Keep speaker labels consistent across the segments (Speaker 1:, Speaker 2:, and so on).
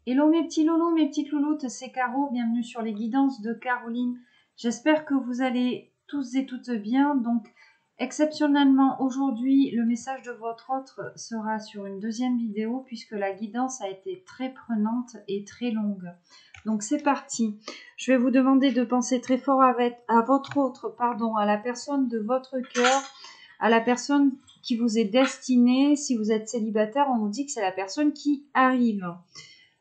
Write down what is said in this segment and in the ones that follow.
Speaker 1: Hello mes petits loulous, mes petites louloutes, c'est Caro, bienvenue sur les guidances de Caroline. J'espère que vous allez tous et toutes bien. Donc exceptionnellement aujourd'hui, le message de votre autre sera sur une deuxième vidéo puisque la guidance a été très prenante et très longue. Donc c'est parti. Je vais vous demander de penser très fort à votre autre, à la personne de votre cœur, à la personne qui vous est destinée. Si vous êtes célibataire, on vous dit que c'est la personne qui arrive.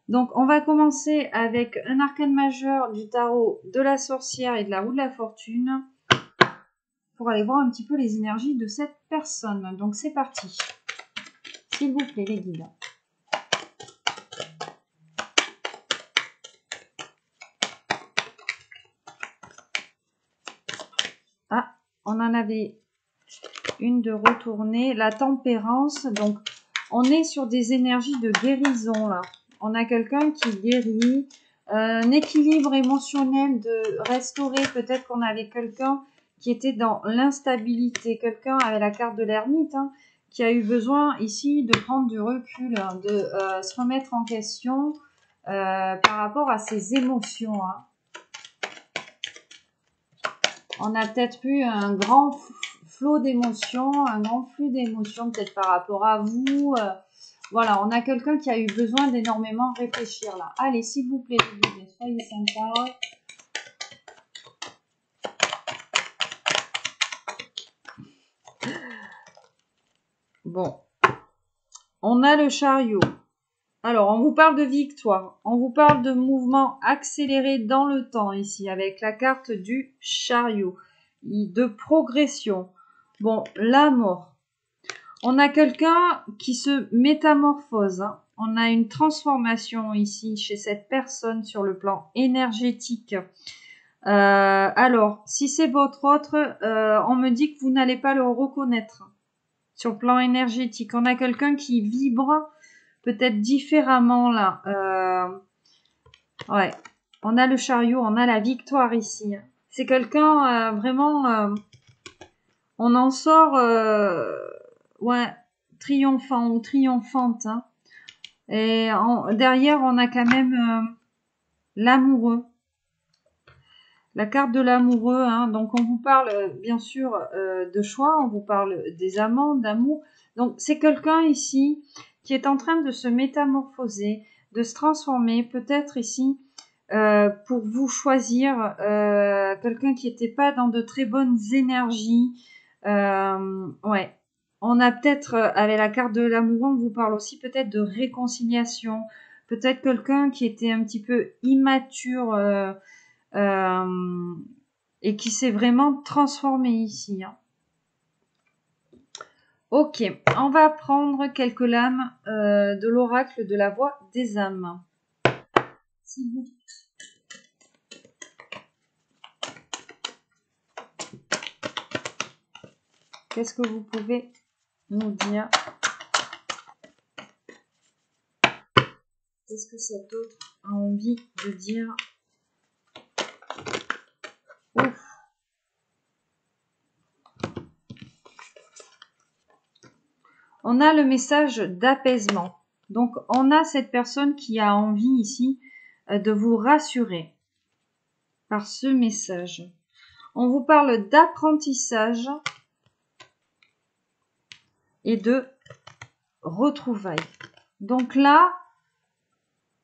Speaker 1: Donc, on va commencer avec un arcane majeur du tarot de la sorcière et de la roue de la fortune pour aller voir un petit peu les énergies de cette personne. Donc, c'est parti. S'il vous plaît, les guides. Ah, on en avait une de retournée. La tempérance. Donc, on est sur des énergies de guérison, là. On a quelqu'un qui guérit. Un équilibre émotionnel de restaurer. Peut-être qu'on avait quelqu'un qui était dans l'instabilité. Quelqu'un avec la carte de l'ermite, hein, qui a eu besoin ici de prendre du recul, hein, de se remettre en question par rapport à ses émotions. Hein. On a peut-être eu un grand flot d'émotions, un grand flux d'émotions peut-être par rapport à vous. Voilà, on a quelqu'un qui a eu besoin d'énormément réfléchir là. Allez, s'il vous plaît, soyez sympa. Bon, on a le chariot. Alors, on vous parle de victoire. On vous parle de mouvement accéléré dans le temps ici, avec la carte du chariot, de progression. Bon, la mort. On a quelqu'un qui se métamorphose. Hein. On a une transformation ici chez cette personne sur le plan énergétique. Alors, si c'est votre autre, on me dit que vous n'allez pas le reconnaître. Sur le plan énergétique, on a quelqu'un qui vibre peut-être différemment là. Ouais, on a le chariot, on a la victoire ici. C'est quelqu'un vraiment, on en sort, ouais, triomphant ou triomphante. Hein. Et derrière, on a quand même l'amoureux. La carte de l'amoureux, hein. Donc on vous parle bien sûr de choix, on vous parle des amants, d'amour. Donc c'est quelqu'un ici qui est en train de se métamorphoser, de se transformer, peut-être ici pour vous choisir quelqu'un qui n'était pas dans de très bonnes énergies. Ouais, on a peut-être avec la carte de l'amoureux, on vous parle aussi peut-être de réconciliation, peut-être quelqu'un qui était un petit peu immature. Et qui s'est vraiment transformé ici. Hein. Ok, on va prendre quelques lames de l'oracle de la voix des âmes. Qu'est-ce que vous pouvez nous dire? Qu'est-ce que cet autre a envie de dire? Ouf. On a le message d'apaisement. Donc, on a cette personne qui a envie ici de vous rassurer par ce message. On vous parle d'apprentissage et de retrouvailles. Donc là,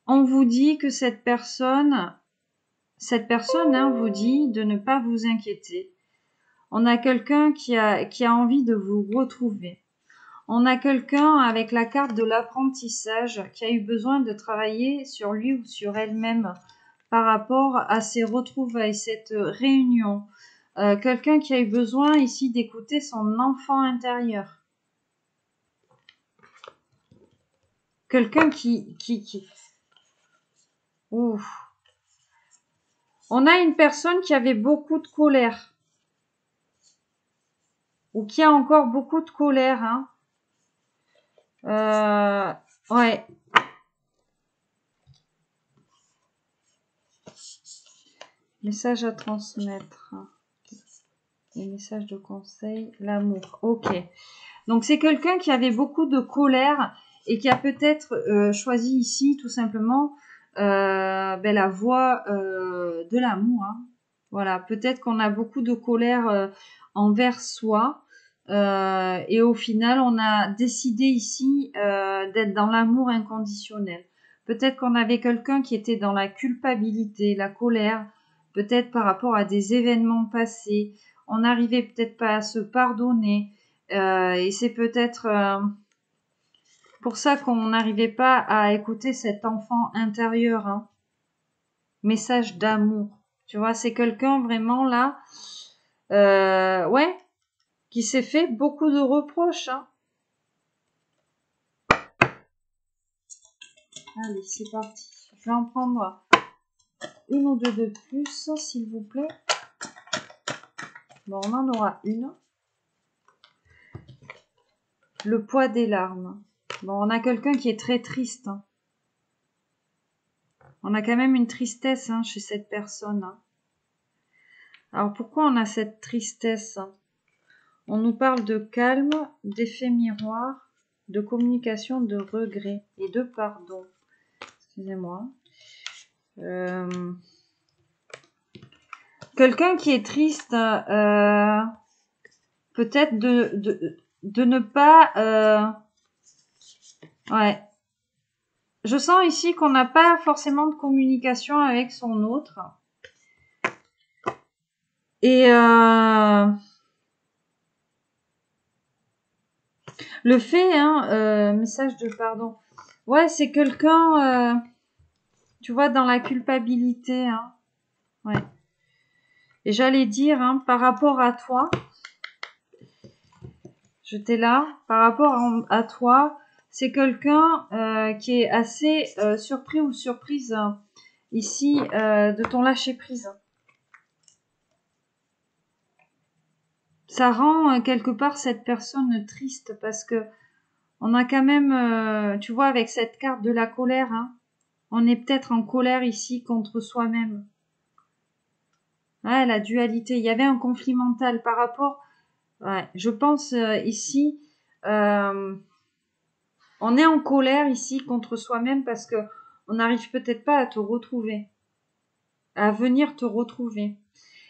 Speaker 1: on vous dit que cette personne hein, vous dit de ne pas vous inquiéter. On a quelqu'un qui a envie de vous retrouver. On a quelqu'un avec la carte de l'apprentissage qui a eu besoin de travailler sur lui ou sur elle-même par rapport à ces retrouvailles, cette réunion. Quelqu'un qui a eu besoin ici d'écouter son enfant intérieur. Quelqu'un qui... Ouf. On a une personne qui avait beaucoup de colère. Ou qui a encore beaucoup de colère. Hein. Ouais. Message à transmettre. Les messages de conseil, l'amour. Ok. Donc c'est quelqu'un qui avait beaucoup de colère et qui a peut-être choisi ici tout simplement la voie de l'amour. Hein. Voilà, peut-être qu'on a beaucoup de colère envers soi et au final on a décidé ici d'être dans l'amour inconditionnel. Peut-être qu'on avait quelqu'un qui était dans la culpabilité, la colère, peut-être par rapport à des événements passés. On n'arrivait peut-être pas à se pardonner et c'est peut-être pour ça qu'on n'arrivait pas à écouter cet enfant intérieur. Hein. Message d'amour. Tu vois, c'est quelqu'un vraiment là, ouais, qui s'est fait beaucoup de reproches. Hein. Allez, c'est parti. Je vais en prendre une ou deux de plus, s'il vous plaît. Bon, on en aura une. Le poids des larmes. Bon, on a quelqu'un qui est très triste. Hein. On a quand même une tristesse hein, chez cette personne. Hein. Alors, pourquoi on a cette tristesse? On nous parle de calme, d'effet miroir, de communication, de regret et de pardon. Excusez-moi. Quelqu'un qui est triste, peut-être de ne pas... ouais. Je sens ici qu'on n'a pas forcément de communication avec son autre. Et le fait, hein, message de pardon. Ouais, c'est quelqu'un, tu vois, dans la culpabilité. Hein. Ouais. Et j'allais dire, hein, par rapport à toi, j'étais là, par rapport à toi, c'est quelqu'un qui est assez surpris ou surprise ici de ton lâcher-prise. Ça rend quelque part cette personne triste parce que on a quand même, tu vois, avec cette carte de la colère, hein, on est peut-être en colère ici contre soi-même. Ouais, la dualité. Il y avait un conflit mental par rapport. Ouais, je pense ici, on est en colère ici contre soi-même parce que on n'arrive peut-être pas à te retrouver, à venir te retrouver,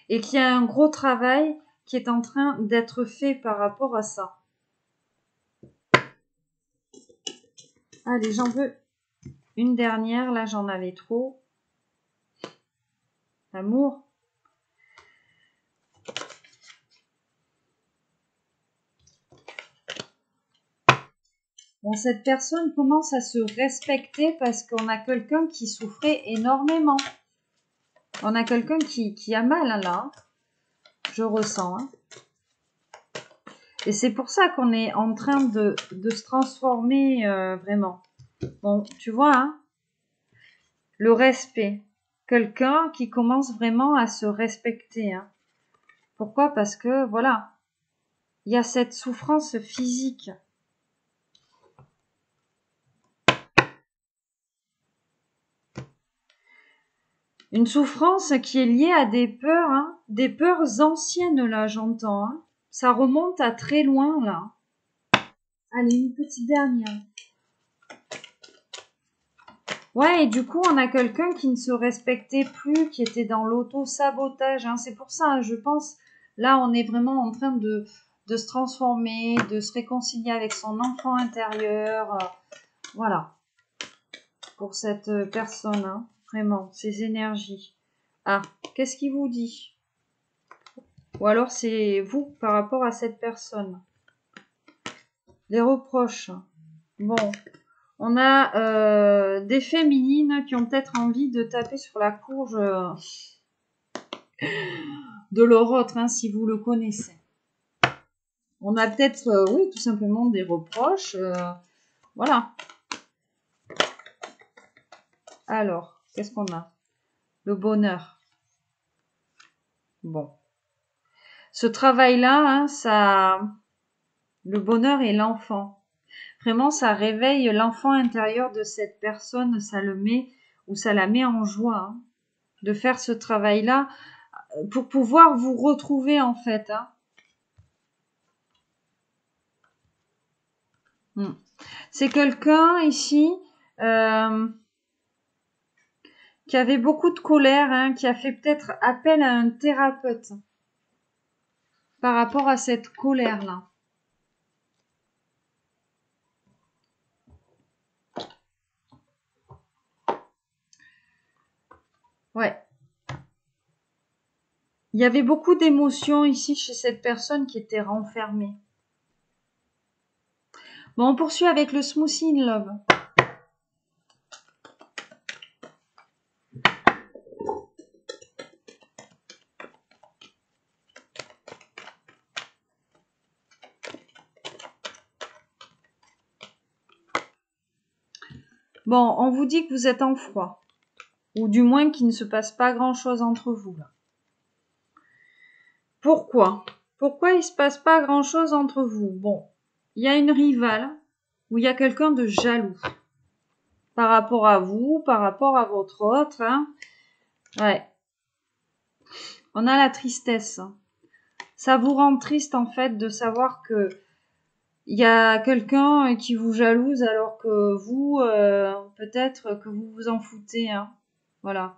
Speaker 1: et qu'il y a un gros travail qui est en train d'être fait par rapport à ça. Allez, j'en veux une dernière. Là, j'en avais trop. L'amour. Bon, cette personne commence à se respecter parce qu'on a quelqu'un qui souffrait énormément. On a quelqu'un qui a mal hein, là. Je ressens. Hein. Et c'est pour ça qu'on est en train de se transformer vraiment. Bon, tu vois, hein, le respect. Quelqu'un qui commence vraiment à se respecter. Hein. Pourquoi? Parce que, voilà, il y a cette souffrance physique. Une souffrance qui est liée à des peurs, hein, des peurs anciennes, là, j'entends. Hein. Ça remonte à très loin, là. Allez, une petite dernière. Ouais, et du coup, on a quelqu'un qui ne se respectait plus, qui était dans l'auto-sabotage. Hein. C'est pour ça, hein, je pense, là, on est vraiment en train de se transformer, de se réconcilier avec son enfant intérieur. Voilà, pour cette personne, hein, vraiment, ces énergies. Ah, qu'est-ce qu'il vous dit? Ou alors c'est vous par rapport à cette personne. Les reproches. Bon, on a des féminines qui ont peut-être envie de taper sur la courge de leur autre, hein, si vous le connaissez. On a peut-être, oui, tout simplement des reproches. Voilà. Alors, qu'est-ce qu'on a? Le bonheur. Bon. Ce travail-là, hein, ça, le bonheur et l'enfant. Vraiment, ça réveille l'enfant intérieur de cette personne, ça le met ou ça la met en joie hein, de faire ce travail-là pour pouvoir vous retrouver en fait. Hein. C'est quelqu'un ici qui avait beaucoup de colère, hein, qui a fait peut-être appel à un thérapeute par rapport à cette colère-là. Ouais. Il y avait beaucoup d'émotions ici chez cette personne qui était renfermée. Bon, on poursuit avec le smoothie in love. Bon, on vous dit que vous êtes en froid. Ou du moins qu'il ne se passe pas grand-chose entre vous, là. Pourquoi? Pourquoi il se passe pas grand-chose entre vous? Bon, il y a une rivale ou il y a quelqu'un de jaloux par rapport à vous, par rapport à votre autre, hein. Ouais. On a la tristesse. Ça vous rend triste, en fait, de savoir que il y a quelqu'un qui vous jalouse alors que vous, peut-être que vous vous en foutez, hein. Voilà.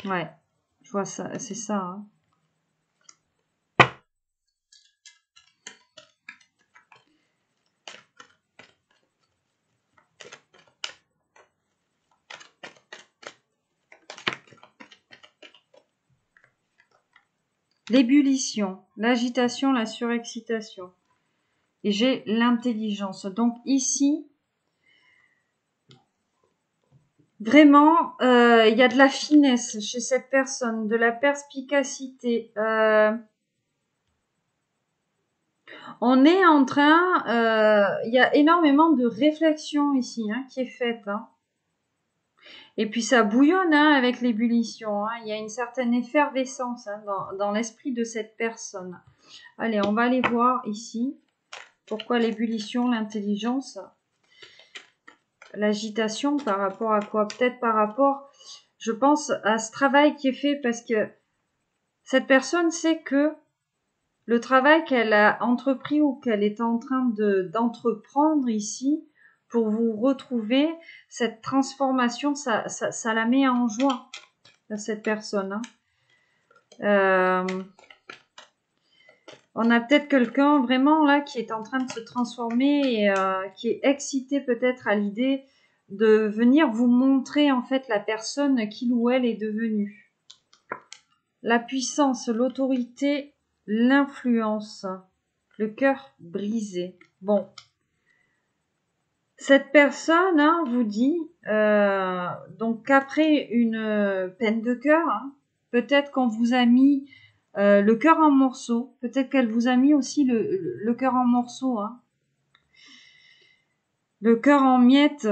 Speaker 1: Ouais, je vois ça, c'est ça, hein. L'ébullition, l'agitation, la surexcitation. Et j'ai l'intelligence. Donc ici, vraiment, il y a de la finesse chez cette personne, de la perspicacité. On est en train, il y a énormément de réflexion ici, hein, qui est faite, hein. Et puis ça bouillonne, hein, avec l'ébullition, hein. Il y a une certaine effervescence, hein, dans l'esprit de cette personne. Allez, on va aller voir ici. Pourquoi l'ébullition, l'intelligence, l'agitation, par rapport à quoi? Peut-être par rapport, je pense, à ce travail qui est fait, parce que cette personne sait que le travail qu'elle a entrepris ou qu'elle est en train d'entreprendre ici, pour vous retrouver, cette transformation, ça la met en joie, cette personne, hein. On a peut-être quelqu'un vraiment là qui est en train de se transformer et qui est excité peut-être à l'idée de venir vous montrer en fait la personne qu'il ou elle est devenue. La puissance, l'autorité, l'influence, le cœur brisé. Bon, cette personne, hein, vous dit donc qu'après une peine de cœur, hein, peut-être qu'on vous a mis le cœur en morceaux. Peut-être qu'elle vous a mis aussi le cœur en morceaux, hein. Le cœur en miettes.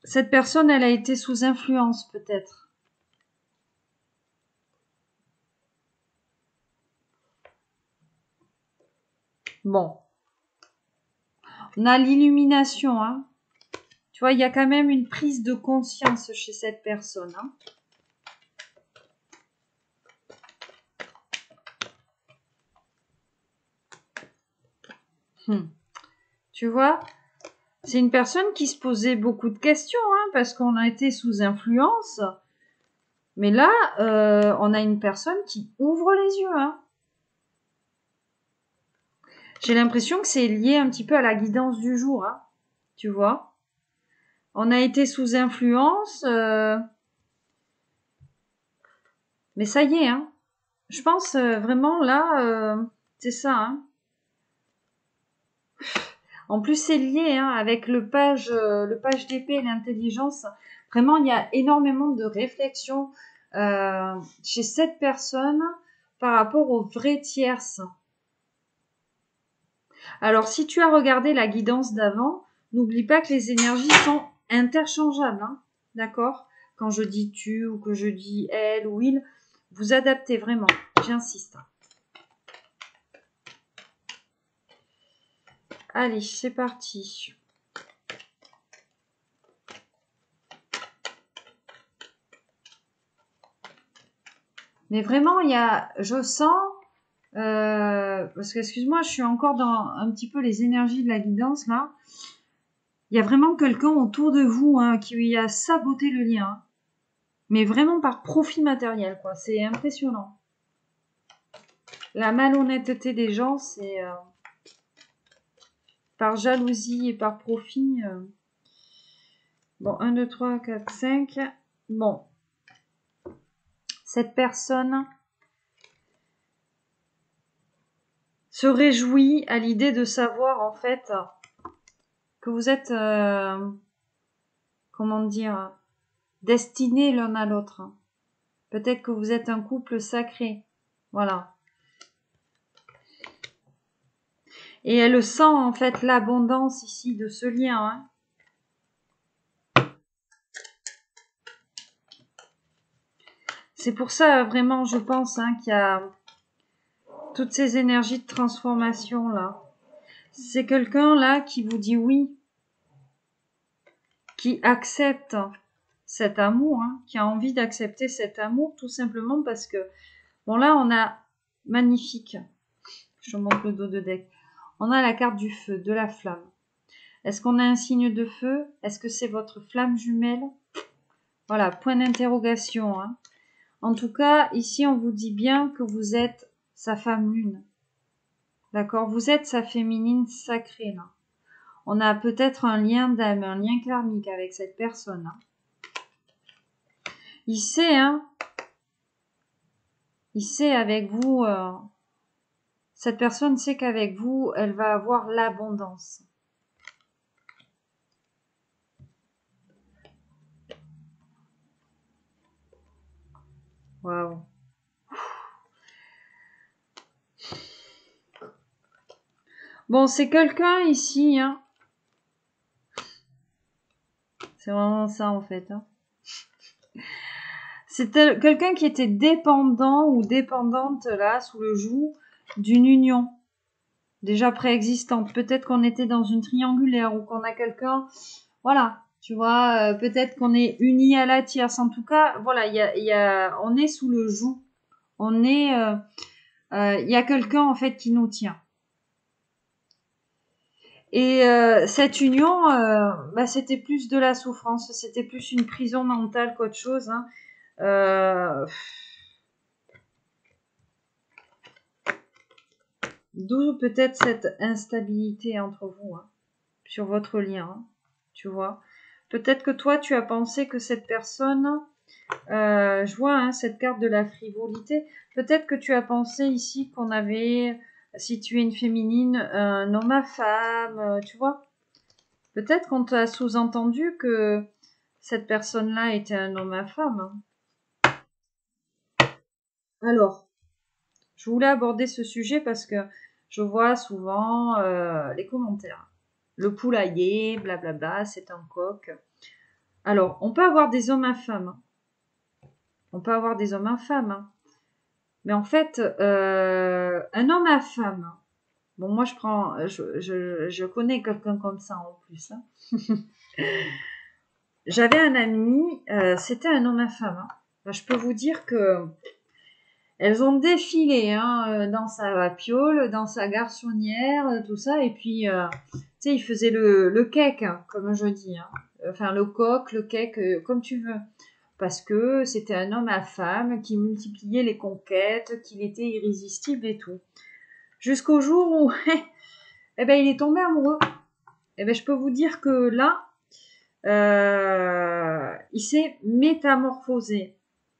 Speaker 1: Cette personne, elle a été sous influence, peut-être. Bon. On a l'illumination, hein. Tu vois, il y a quand même une prise de conscience chez cette personne, hein. Tu vois, c'est une personne qui se posait beaucoup de questions, hein, parce qu'on a été sous influence. Mais là, on a une personne qui ouvre les yeux, hein. J'ai l'impression que c'est lié un petit peu à la guidance du jour, hein, tu vois. On a été sous influence, mais ça y est, hein. Je pense vraiment là, c'est ça, hein. En plus, c'est lié, hein, avec le page d'épée et l'intelligence. Vraiment, il y a énormément de réflexion chez cette personne par rapport aux vraies tierces. Alors, si tu as regardé la guidance d'avant, n'oublie pas que les énergies sont interchangeables, hein, d'accord? Quand je dis tu ou que je dis elle ou il, vous adaptez vraiment, j'insiste. Allez, c'est parti. Mais vraiment, je sens Parce que, excuse-moi, je suis encore dans un petit peu les énergies de la guidance, là. Il y a vraiment quelqu'un autour de vous hein, qui a saboté le lien. Hein. Mais vraiment par profit matériel, quoi. C'est impressionnant. La malhonnêteté des gens, c'est par jalousie et par profit. Bon, 1, 2, 3, 4, 5. Bon. Cette personne se réjouit à l'idée de savoir, en fait, que vous êtes, comment dire, destinés l'un à l'autre. Peut-être que vous êtes un couple sacré. Voilà. Et elle sent, en fait, l'abondance ici de ce lien, hein. C'est pour ça, vraiment, je pense, hein, qu'il y a toutes ces énergies de transformation, là. C'est quelqu'un, là, qui vous dit oui, qui accepte cet amour, hein, qui a envie d'accepter cet amour, tout simplement parce que, bon, là, on a magnifique. Je montre le dos de deck. On a la carte du feu, de la flamme. Est-ce qu'on a un signe de feu? Est-ce que c'est votre flamme jumelle? Voilà, point d'interrogation, hein. En tout cas, ici, on vous dit bien que vous êtes sa femme lune. D'accord? Vous êtes sa féminine sacrée, là. On a peut-être un lien d'âme, un lien karmique avec cette personne, là. Il sait, hein? Il sait avec vous, cette personne sait qu'avec vous, elle va avoir l'abondance. Waouh. Bon, c'est quelqu'un ici, hein. C'est vraiment ça, en fait, hein. C'est quelqu'un qui était dépendant ou dépendante, là, sous le joug d'une union déjà préexistante. Peut-être qu'on était dans une triangulaire ou qu'on a quelqu'un, voilà, tu vois, peut-être qu'on est unis à la tierce. En tout cas, voilà, on est sous le joug. On est, il y a quelqu'un, en fait, qui nous tient. Et cette union, bah, c'était plus de la souffrance, c'était plus une prison mentale qu'autre chose. Hein. D'où peut-être cette instabilité entre vous, hein, sur votre lien, hein, tu vois. Peut-être que toi, tu as pensé que cette personne, je vois hein, cette carte de la frivolité, peut-être que tu as pensé ici qu'on avait, si tu es une féminine, un homme à femme, tu vois. Peut-être qu'on t'a sous-entendu que cette personne-là était un homme à femme. Alors, je voulais aborder ce sujet parce que je vois souvent les commentaires. Le poulailler, blablabla, c'est un coq. Alors, on peut avoir des hommes à femmes. Hein. On peut avoir des hommes à femmes. Hein. Mais en fait, un homme à femme. Bon, moi, je connais quelqu'un comme ça en plus. Hein. J'avais un ami, c'était un homme à femme. Hein. Ben, je peux vous dire que elles ont défilé hein, dans sa piole, dans sa garçonnière, tout ça. Et puis, tu sais, il faisait le cake, hein, comme je dis. Hein. Enfin, le coq, le cake, comme tu veux. Parce que c'était un homme à femme qui multipliait les conquêtes, qu'il était irrésistible et tout. Jusqu'au jour où, eh ben, il est tombé amoureux. Eh ben, je peux vous dire que là, il s'est métamorphosé.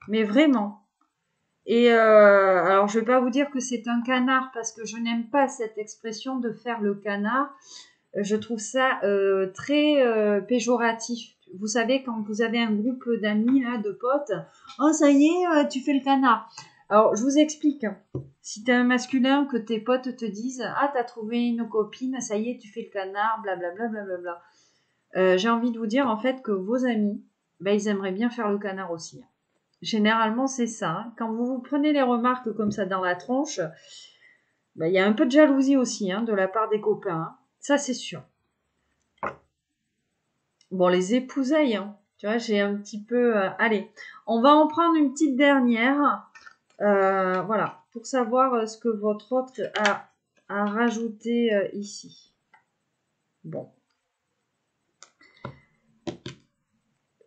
Speaker 1: Mais vraiment. Et alors, je vais pas vous dire que c'est un canard parce que je n'aime pas cette expression de faire le canard. Je trouve ça très péjoratif. Vous savez, quand vous avez un groupe d'amis, là, de potes, oh, ça y est, tu fais le canard. Alors, je vous explique. Si tu es un masculin, que tes potes te disent, ah, t'as trouvé une copine, ça y est, tu fais le canard, blablabla, blablabla. J'ai envie de vous dire, en fait, que vos amis, ben, ils aimeraient bien faire le canard aussi. Généralement, c'est ça. Hein. Quand vous vous prenez les remarques comme ça dans la tronche, ben, y a un peu de jalousie aussi hein, de la part des copains. Hein. Ça, c'est sûr. Bon, les épouseilles, hein. Tu vois, j'ai un petit peu... allez, on va en prendre une petite dernière. Voilà. pour savoir ce que votre autre a rajouté ici. Bon.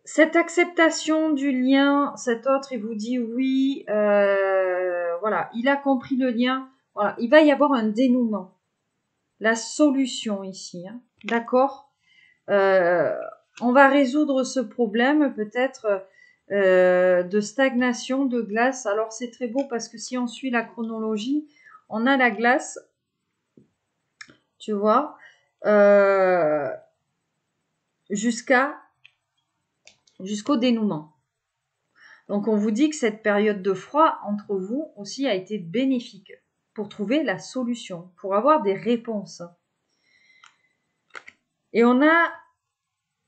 Speaker 1: Cette acceptation du lien, cet autre, il vous dit oui, voilà, il a compris le lien. Voilà, il va y avoir un dénouement. La solution ici, hein, d'accord. On va résoudre ce problème peut-être de stagnation, de glace. Alors c'est très beau parce que si on suit la chronologie, on a la glace, tu vois, jusqu'au dénouement. Donc on vous dit que cette période de froid entre vous aussi a été bénéfique pour trouver la solution, pour avoir des réponses. Et on a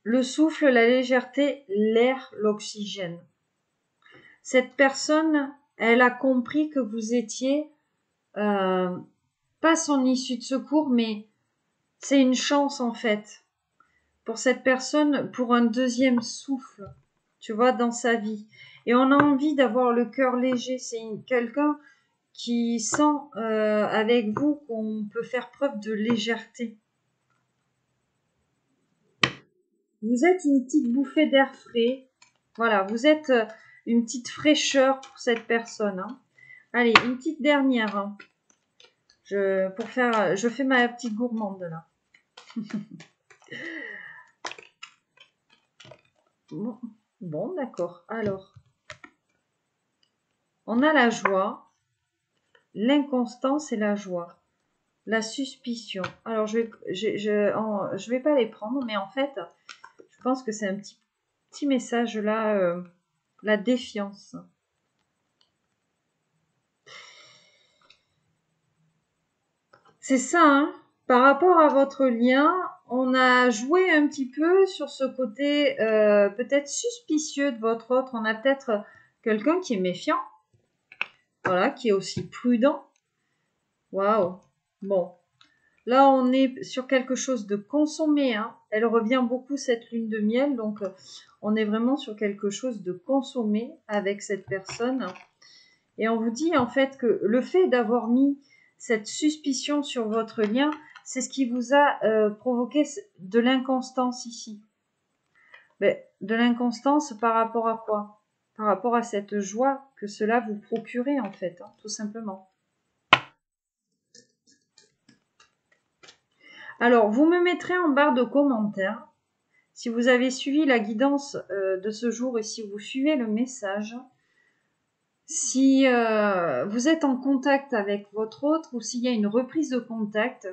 Speaker 1: le souffle, la légèreté, l'air, l'oxygène. Cette personne, elle a compris que vous étiez pas son issue de secours, mais c'est une chance en fait pour cette personne, pour un deuxième souffle, tu vois, dans sa vie. Et on a envie d'avoir le cœur léger. C'est quelqu'un qui sent avec vous qu'on peut faire preuve de légèreté. Vous êtes une petite bouffée d'air frais. Voilà, vous êtes une petite fraîcheur pour cette personne. Hein. Allez, une petite dernière. Hein. Je fais ma petite gourmande là. Bon, d'accord. Alors, on a la joie, l'inconstance et la joie, la suspicion. Alors, je vais pas les prendre, mais en fait, je pense que c'est un petit message là, la défiance. C'est ça, hein. Par rapport à votre lien, on a joué un petit peu sur ce côté peut-être suspicieux de votre autre. On a peut-être quelqu'un qui est méfiant, voilà, qui est aussi prudent. Waouh. Bon, là on est sur quelque chose de consommé. Hein. Elle revient beaucoup cette lune de miel, donc on est vraiment sur quelque chose de consommé avec cette personne. Et on vous dit en fait que le fait d'avoir mis cette suspicion sur votre lien, c'est ce qui vous a provoqué de l'inconstance ici. Mais de l'inconstance par rapport à quoi? Par rapport à cette joie que cela vous procurait en fait, hein, tout simplement. Alors, vous me mettrez en barre de commentaires si vous avez suivi la guidance de ce jour et si vous suivez le message. Si vous êtes en contact avec votre autre ou s'il y a une reprise de contact,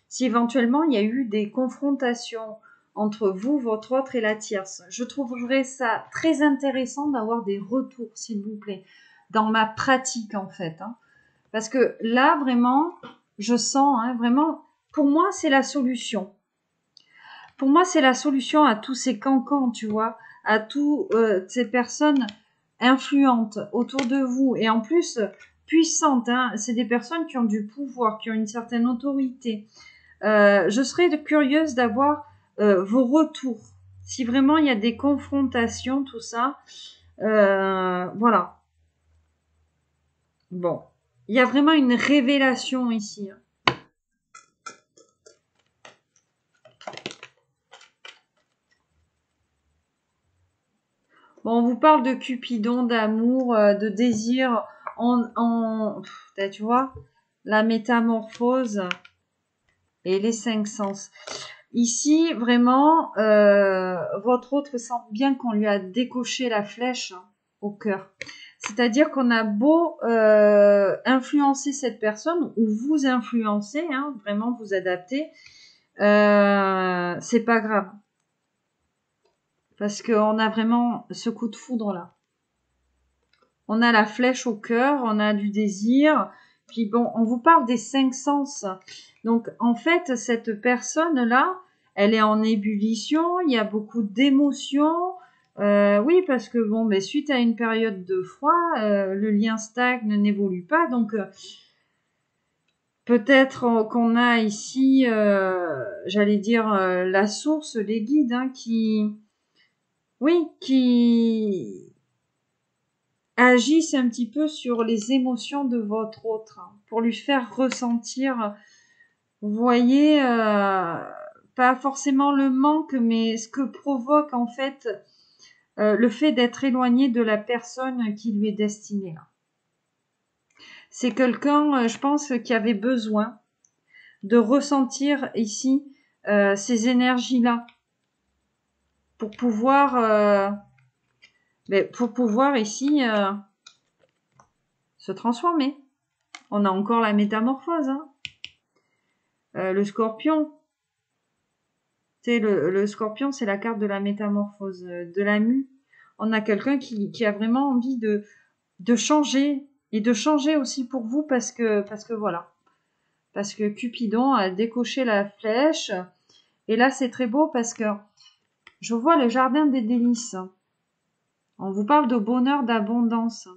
Speaker 1: si éventuellement il y a eu des confrontations entre vous, votre autre et la tierce. Je trouverais ça très intéressant d'avoir des retours, s'il vous plaît, dans ma pratique en fait. Hein. Parce que là, vraiment, je sens, hein, vraiment, pour moi, c'est la solution. Pour moi, c'est la solution à tous ces cancans, tu vois, à toutes ces personnes influentes autour de vous et en plus puissantes. Hein. C'est des personnes qui ont du pouvoir, qui ont une certaine autorité. Je serais curieuse d'avoir vos retours. Si vraiment il y a des confrontations, tout ça, voilà. Bon, il y a vraiment une révélation ici. Hein. Bon, on vous parle de Cupidon, d'amour, de désir, tu vois, la métamorphose et les 5 sens. Ici, vraiment, votre autre sent bien qu'on lui a décoché la flèche au cœur. C'est-à-dire qu'on a beau influencer cette personne ou vous influencer, hein, vraiment vous adapter, c'est pas grave. Parce qu'on a vraiment ce coup de foudre là. On a la flèche au cœur, on a du désir. Puis bon, on vous parle des 5 sens. Donc en fait, cette personne-là, elle est en ébullition, il y a beaucoup d'émotions. Oui, parce que bon, mais suite à une période de froid, le lien stagne, n'évolue pas. Donc peut-être qu'on a ici, j'allais dire, la source, les guides, hein, qui agissent un petit peu sur les émotions de votre autre, hein, pour lui faire ressentir, vous voyez, pas forcément le manque, mais ce que provoque en fait le fait d'être éloigné de la personne qui lui est destinée. C'est quelqu'un, je pense, qui avait besoin de ressentir ici ces énergies-là pour pouvoir ici se transformer. On a encore la métamorphose, hein. Le scorpion. Le scorpion, c'est la carte de la métamorphose, de la mue. On a quelqu'un qui a vraiment envie de changer et de changer aussi pour vous parce que voilà. Parce que Cupidon a décoché la flèche. Et là, c'est très beau parce que je vois le jardin des délices. On vous parle de bonheur, d'abondance.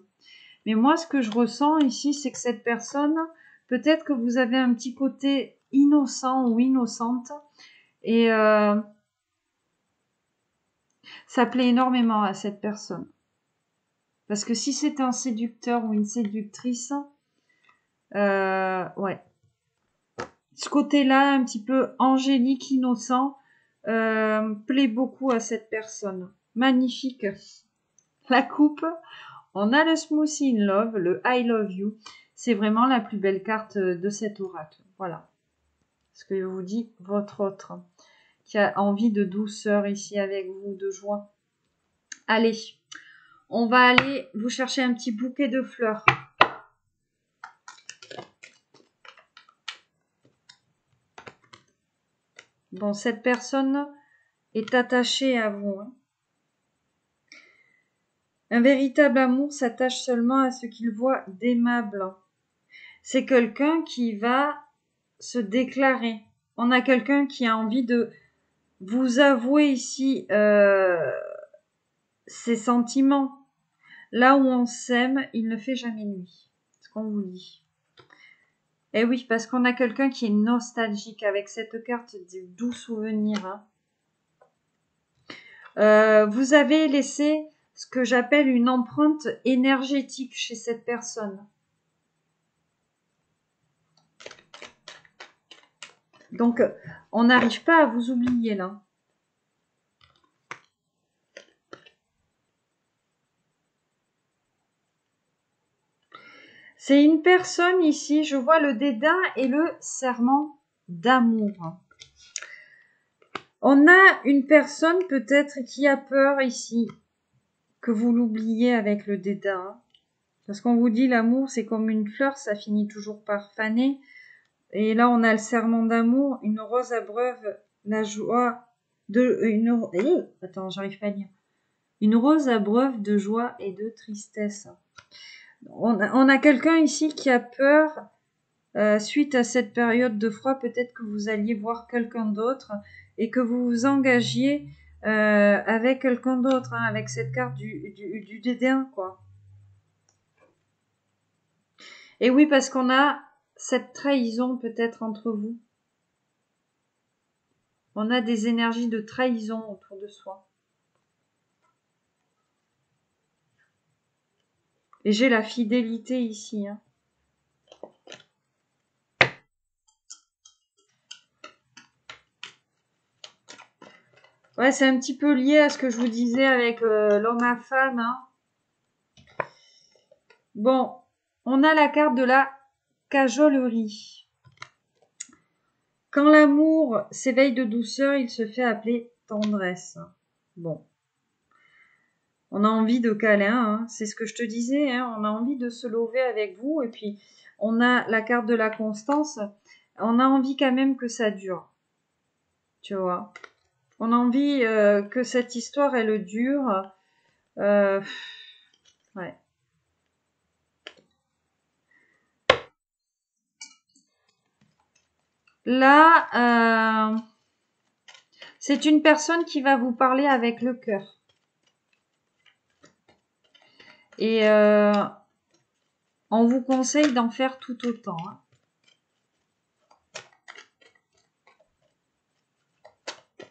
Speaker 1: Mais moi, ce que je ressens ici, c'est que cette personne, peut-être que vous avez un petit côté innocent ou innocente. Et ça plaît énormément à cette personne. Parce que si c'est un séducteur ou une séductrice, ouais. Ce côté-là, un petit peu angélique, innocent, plaît beaucoup à cette personne. Magnifique. La coupe, on a le Smoothie in Love, le I Love You. C'est vraiment la plus belle carte de cet oracle. Voilà. Ce que vous dit votre autre, qui a envie de douceur ici avec vous, de joie. Allez, on va aller vous chercher un petit bouquet de fleurs. Bon, cette personne est attachée à vous. Hein. Un véritable amour s'attache seulement à ce qu'il voit d'aimable. C'est quelqu'un qui va se déclarer. On a quelqu'un qui a envie de vous avouer ici ses sentiments. Là où on s'aime, il ne fait jamais nuit. C'est ce qu'on vous dit. Eh oui, parce qu'on a quelqu'un qui est nostalgique avec cette carte du doux souvenir. Hein. Vous avez laissé ce que j'appelle une empreinte énergétique chez cette personne. Donc, on n'arrive pas à vous oublier là. C'est une personne ici, je vois le dédain et le serment d'amour. On a une personne peut-être qui a peur ici que vous l'oubliez avec le dédain. Parce qu'on vous dit l'amour c'est comme une fleur, ça finit toujours par faner. Et là on a le serment d'amour, une rose abreuve la joie de... attends, j'arrive pas à lire. Une rose abreuve de joie et de tristesse. On a quelqu'un ici qui a peur, suite à cette période de froid, peut-être que vous alliez voir quelqu'un d'autre et que vous vous engagiez avec quelqu'un d'autre, hein, avec cette carte du dédain, quoi. Et oui, parce qu'on a cette trahison peut-être entre vous. On a des énergies de trahison autour de soi. Et j'ai la fidélité ici, hein. Ouais, c'est un petit peu lié à ce que je vous disais avec l'homme à femme. Hein. Bon, on a la carte de la cajolerie. Quand l'amour s'éveille de douceur, il se fait appeler tendresse. Bon, on a envie de câlin, hein. C'est ce que je te disais, hein. On a envie de se lever avec vous. Et puis, on a la carte de la constance. On a envie quand même que ça dure. Tu vois. On a envie que cette histoire, elle dure. Ouais. Là, c'est une personne qui va vous parler avec le cœur. Et on vous conseille d'en faire tout autant. Hein.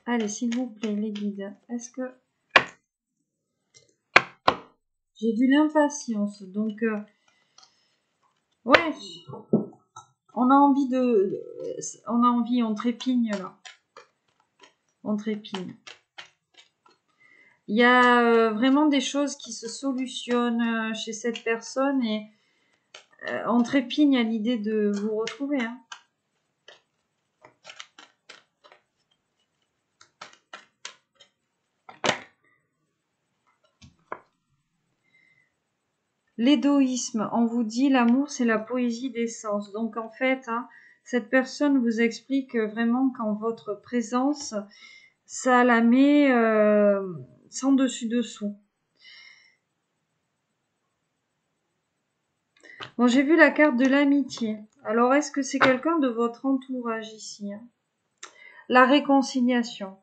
Speaker 1: Allez, s'il vous plaît, les guides, est-ce que... J'ai vu l'impatience. Donc, ouais, on a envie on trépigne là. On trépigne. Il y a vraiment des choses qui se solutionnent chez cette personne et on trépigne à l'idée de vous retrouver. Hein. L'égoïsme, on vous dit l'amour c'est la poésie des sens. Donc en fait, hein, cette personne vous explique vraiment qu'en votre présence, ça la met sans dessus-dessous. Bon, j'ai vu la carte de l'amitié. Alors, est-ce que c'est quelqu'un de votre entourage ici hein? La réconciliation.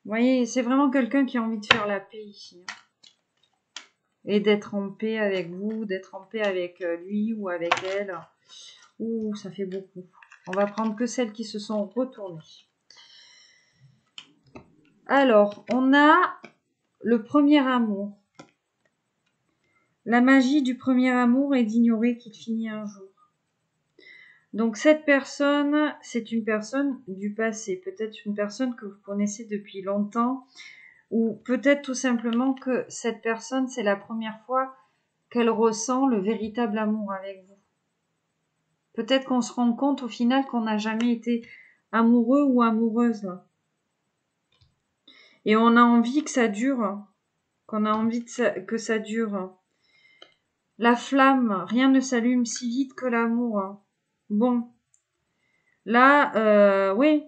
Speaker 1: Vous voyez, c'est vraiment quelqu'un qui a envie de faire la paix ici. Hein. Et d'être en paix avec vous, d'être en paix avec lui ou avec elle. Ouh, ça fait beaucoup. On va prendre que celles qui se sont retournées. Alors, on a le premier amour. La magie du premier amour est d'ignorer qu'il finit un jour. Donc cette personne, c'est une personne du passé, peut-être une personne que vous connaissez depuis longtemps, ou peut-être tout simplement que cette personne, c'est la première fois qu'elle ressent le véritable amour avec vous. Peut-être qu'on se rend compte au final qu'on n'a jamais été amoureux ou amoureuse. Là. Et on a envie que ça dure, qu'on a envie que ça dure. La flamme, rien ne s'allume si vite que l'amour. Bon, là, oui,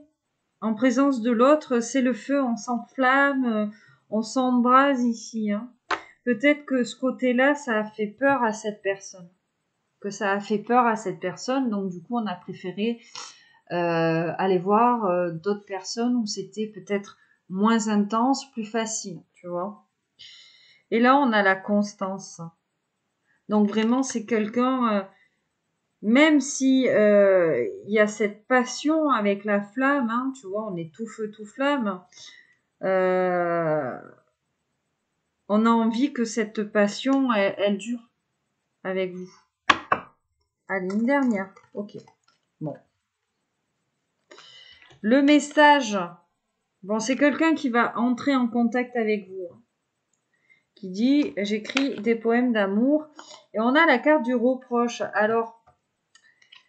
Speaker 1: en présence de l'autre, c'est le feu, on s'enflamme, on s'embrase ici. Hein. Peut-être que ce côté-là, ça a fait peur à cette personne. Donc du coup, on a préféré aller voir d'autres personnes où c'était peut-être moins intense, plus facile, tu vois. Et là, on a la constance. Donc vraiment, c'est quelqu'un... même si il y a cette passion avec la flamme, hein, tu vois, on est tout feu, tout flamme, on a envie que cette passion, elle dure avec vous. Allez, une dernière. Ok. Bon. Le message. Bon, c'est quelqu'un qui va entrer en contact avec vous. Hein, qui dit, j'écris des poèmes d'amour. Et on a la carte du reproche. Alors,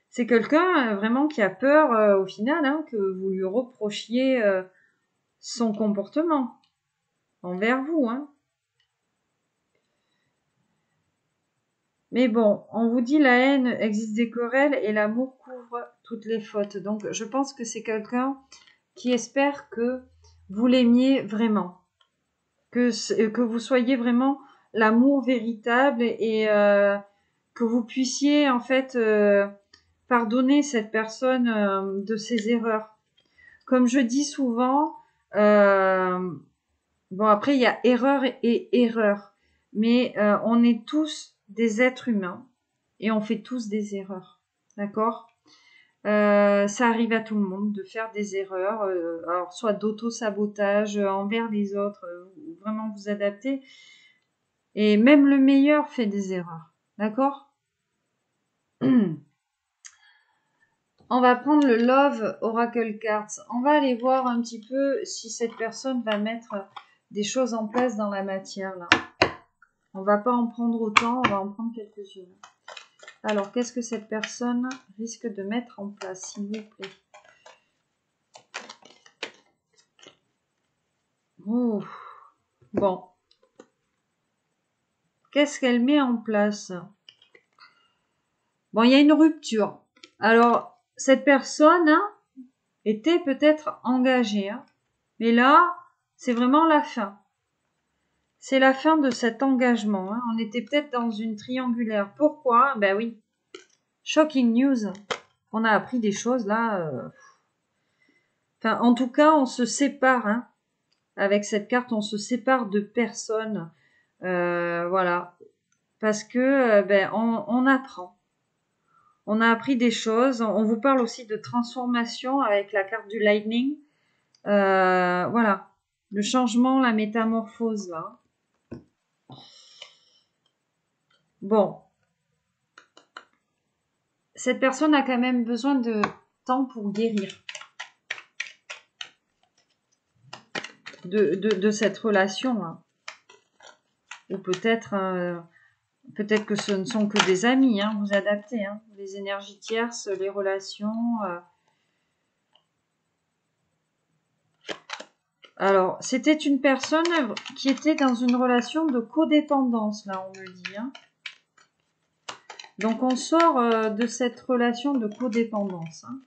Speaker 1: c'est quelqu'un vraiment qui a peur au final hein, que vous lui reprochiez son comportement envers vous. Hein. Mais bon, on vous dit la haine existe des querelles et l'amour couvre toutes les fautes. Donc je pense que c'est quelqu'un qui espère que vous l'aimiez vraiment. Que vous soyez vraiment l'amour véritable et que vous puissiez en fait pardonner cette personne de ses erreurs. Comme je dis souvent, bon après il y a erreur et erreur, mais on est tous des êtres humains et on fait tous des erreurs, d'accord ça arrive à tout le monde de faire des erreurs, alors soit d'auto-sabotage envers les autres, vraiment vous adapter. Et même le meilleur fait des erreurs, d'accord On va prendre le Love Oracle Cards. On va aller voir un petit peu si cette personne va mettre des choses en place dans la matière là. On va pas en prendre autant, on va en prendre quelques-unes. Alors, qu'est-ce que cette personne risque de mettre en place, s'il vous plaît? Oh. Bon. Qu'est-ce qu'elle met en place? Bon, il y a une rupture. Alors, cette personne hein, était peut-être engagée. Hein, mais là, c'est vraiment la fin. C'est la fin de cet engagement. Hein. On était peut-être dans une triangulaire. Pourquoi? Ben oui. Shocking news. On a appris des choses là. Enfin, en tout cas, on se sépare. Hein. Avec cette carte, on se sépare de personnes. Voilà. Parce que ben, on apprend. On a appris des choses. On vous parle aussi de transformation avec la carte du Lightning. Voilà. Le changement, la métamorphose là. Bon, cette personne a quand même besoin de temps pour guérir de cette relation, hein. Ou peut-être peut-être que ce ne sont que des amis, hein, vous adaptez, hein, les énergies tierces, les relations. Alors, c'était une personne qui était dans une relation de codépendance, là, on me dit, hein. Donc, on sort de cette relation de codépendance, hein.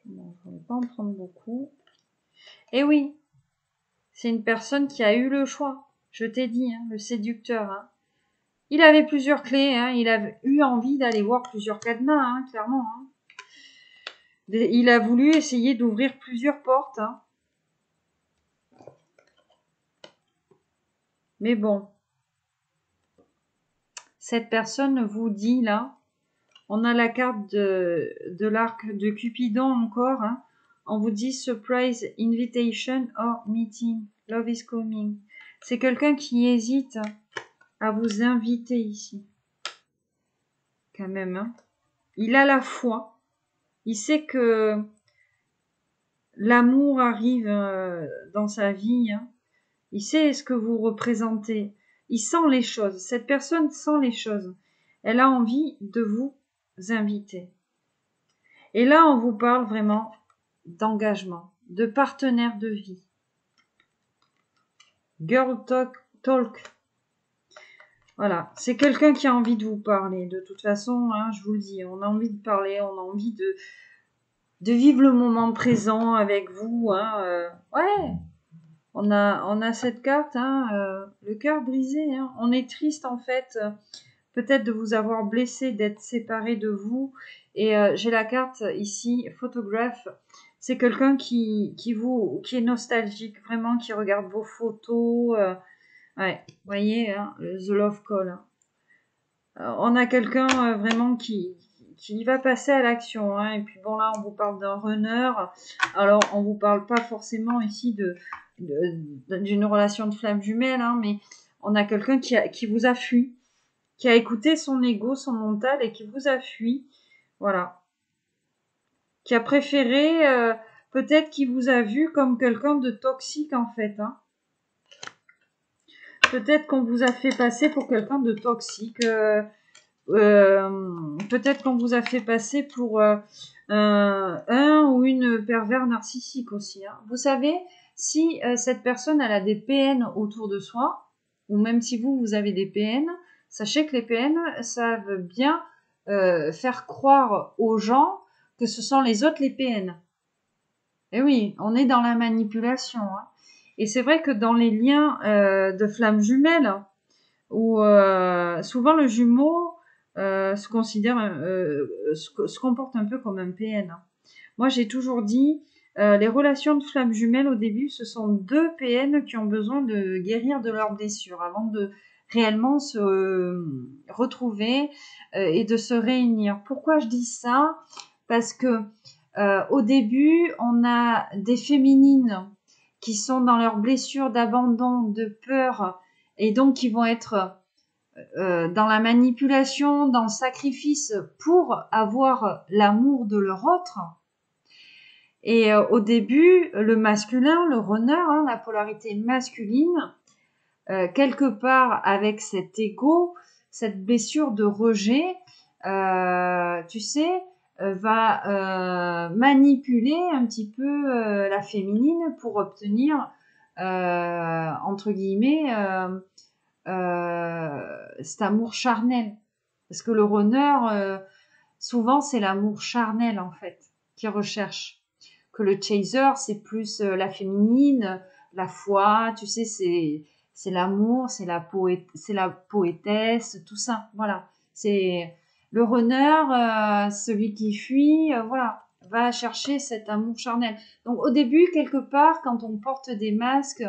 Speaker 1: Bon, je ne vais pas en prendre beaucoup. Et oui, c'est une personne qui a eu le choix. Je t'ai dit, hein, le séducteur, hein. Il avait plusieurs clés, hein. Il a eu envie d'aller voir plusieurs cadenas, hein, clairement, hein. Il a voulu essayer d'ouvrir plusieurs portes, hein. Mais bon, cette personne vous dit là, on a la carte de l'arc de Cupidon encore, hein. On vous dit surprise, invitation or meeting, love is coming. C'est quelqu'un qui hésite à vous inviter ici. Quand même, hein. Il a la foi. Il sait que l'amour arrive dans sa vie, hein. Il sait ce que vous représentez. Il sent les choses. Cette personne sent les choses. Elle a envie de vous inviter. Et là, on vous parle vraiment d'engagement, de partenaire de vie. Girl talk. Voilà, c'est quelqu'un qui a envie de vous parler. De toute façon, hein, je vous le dis, on a envie de parler, on a envie de vivre le moment présent avec vous. Hein, ouais, on a cette carte, hein, le cœur brisé. Hein. On est triste en fait, peut-être de vous avoir blessé, d'être séparé de vous. Et j'ai la carte ici, photographe. C'est quelqu'un qui est nostalgique, vraiment, qui regarde vos photos. Ouais, vous voyez, hein, the love call. Hein. On a quelqu'un vraiment qui va passer à l'action. Hein. Et puis bon, là, on vous parle d'un runner. Alors, on vous parle pas forcément ici d'une relation de flamme jumelle, hein, mais on a quelqu'un qui vous a fui, qui a écouté son ego, son mental et qui vous a fui. Voilà. Qui a préféré, peut-être qu'il vous a vu comme quelqu'un de toxique en fait. Hein. Peut-être qu'on vous a fait passer pour quelqu'un de toxique. Peut-être qu'on vous a fait passer pour un ou une pervers narcissique aussi. Hein. Vous savez, si cette personne elle a des PN autour de soi, ou même si vous avez des PN, sachez que les PN savent bien faire croire aux gens que ce sont les autres les PN. Et oui, on est dans la manipulation. Hein. Et c'est vrai que dans les liens de flammes jumelles, où souvent le jumeau se considère, se comporte un peu comme un PN. Hein. Moi, j'ai toujours dit, les relations de flammes jumelles au début, ce sont deux PN qui ont besoin de guérir de leurs blessures avant de réellement se retrouver et de se réunir. Pourquoi je dis ça? Parce que au début, on a des féminines qui sont dans leurs blessures d'abandon, de peur, et donc qui vont être dans la manipulation, dans le sacrifice pour avoir l'amour de leur autre. Et au début, le masculin, le runner, hein, la polarité masculine, quelque part avec cet ego, cette blessure de rejet, tu sais, va manipuler un petit peu la féminine pour obtenir, entre guillemets, cet amour charnel. Parce que le runner, souvent, c'est l'amour charnel, en fait, qu'il recherche. Que le chaser, c'est plus la féminine, la foi, tu sais, c'est l'amour, c'est la poétesse, tout ça. Voilà. C'est le runner, celui qui fuit, voilà, va chercher cet amour charnel. Donc, au début, quelque part, quand on porte des masques,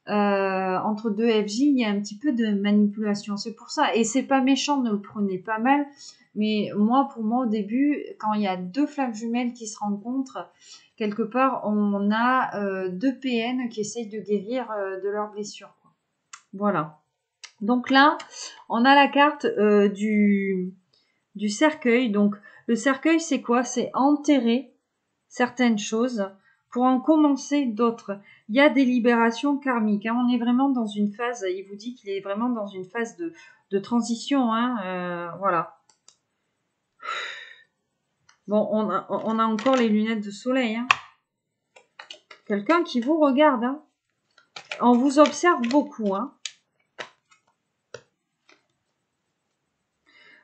Speaker 1: entre deux FJ, il y a un petit peu de manipulation. C'est pour ça. Et c'est pas méchant, ne le prenez pas mal. Mais moi, pour moi, au début, quand il y a deux flammes jumelles qui se rencontrent, quelque part, on a deux PN qui essayent de guérir de leurs blessures. Quoi. Voilà. Donc là, on a la carte du cercueil. Donc le cercueil, c'est quoi? C'est enterrer certaines choses pour en commencer d'autres. Il y a des libérations karmiques. Hein. On est vraiment dans une phase, il vous dit qu'il est vraiment dans une phase de transition. Hein. Voilà. Bon, on a encore les lunettes de soleil. Hein. Quelqu'un qui vous regarde. Hein. On vous observe beaucoup. Hein.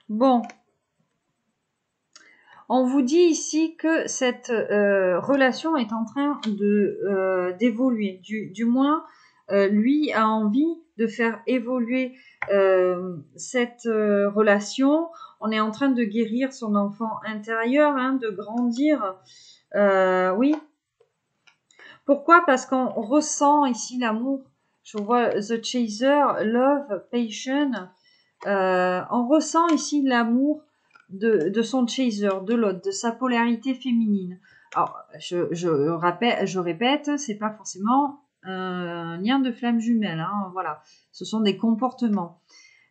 Speaker 1: Bon. On vous dit ici que cette relation est en train d'évoluer. Du moins, lui a envie de faire évoluer cette relation. On est en train de guérir son enfant intérieur, hein, de grandir. Oui. Pourquoi? Parce qu'on ressent ici l'amour. Je vois The Chaser, Love, Passion. On ressent ici l'amour de son chaser, de l'autre, de sa polarité féminine. Alors, je répète, c'est pas forcément un lien de flamme jumelle, hein, voilà. Ce sont des comportements.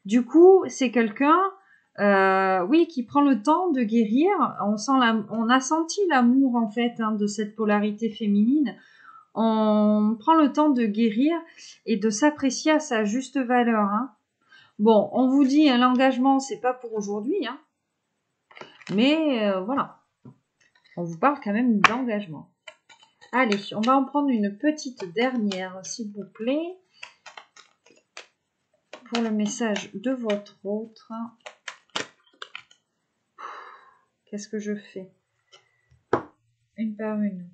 Speaker 1: Du coup, c'est quelqu'un, oui, qui prend le temps de guérir. On a senti l'amour en fait hein, de cette polarité féminine. On prend le temps de guérir et de s'apprécier à sa juste valeur. Hein. Bon, on vous dit, hein, l'engagement, c'est pas pour aujourd'hui, hein. Mais voilà, on vous parle quand même d'engagement. Allez, on va en prendre une petite dernière, s'il vous plaît, pour le message de votre autre. Qu'est-ce que je fais? Une par une.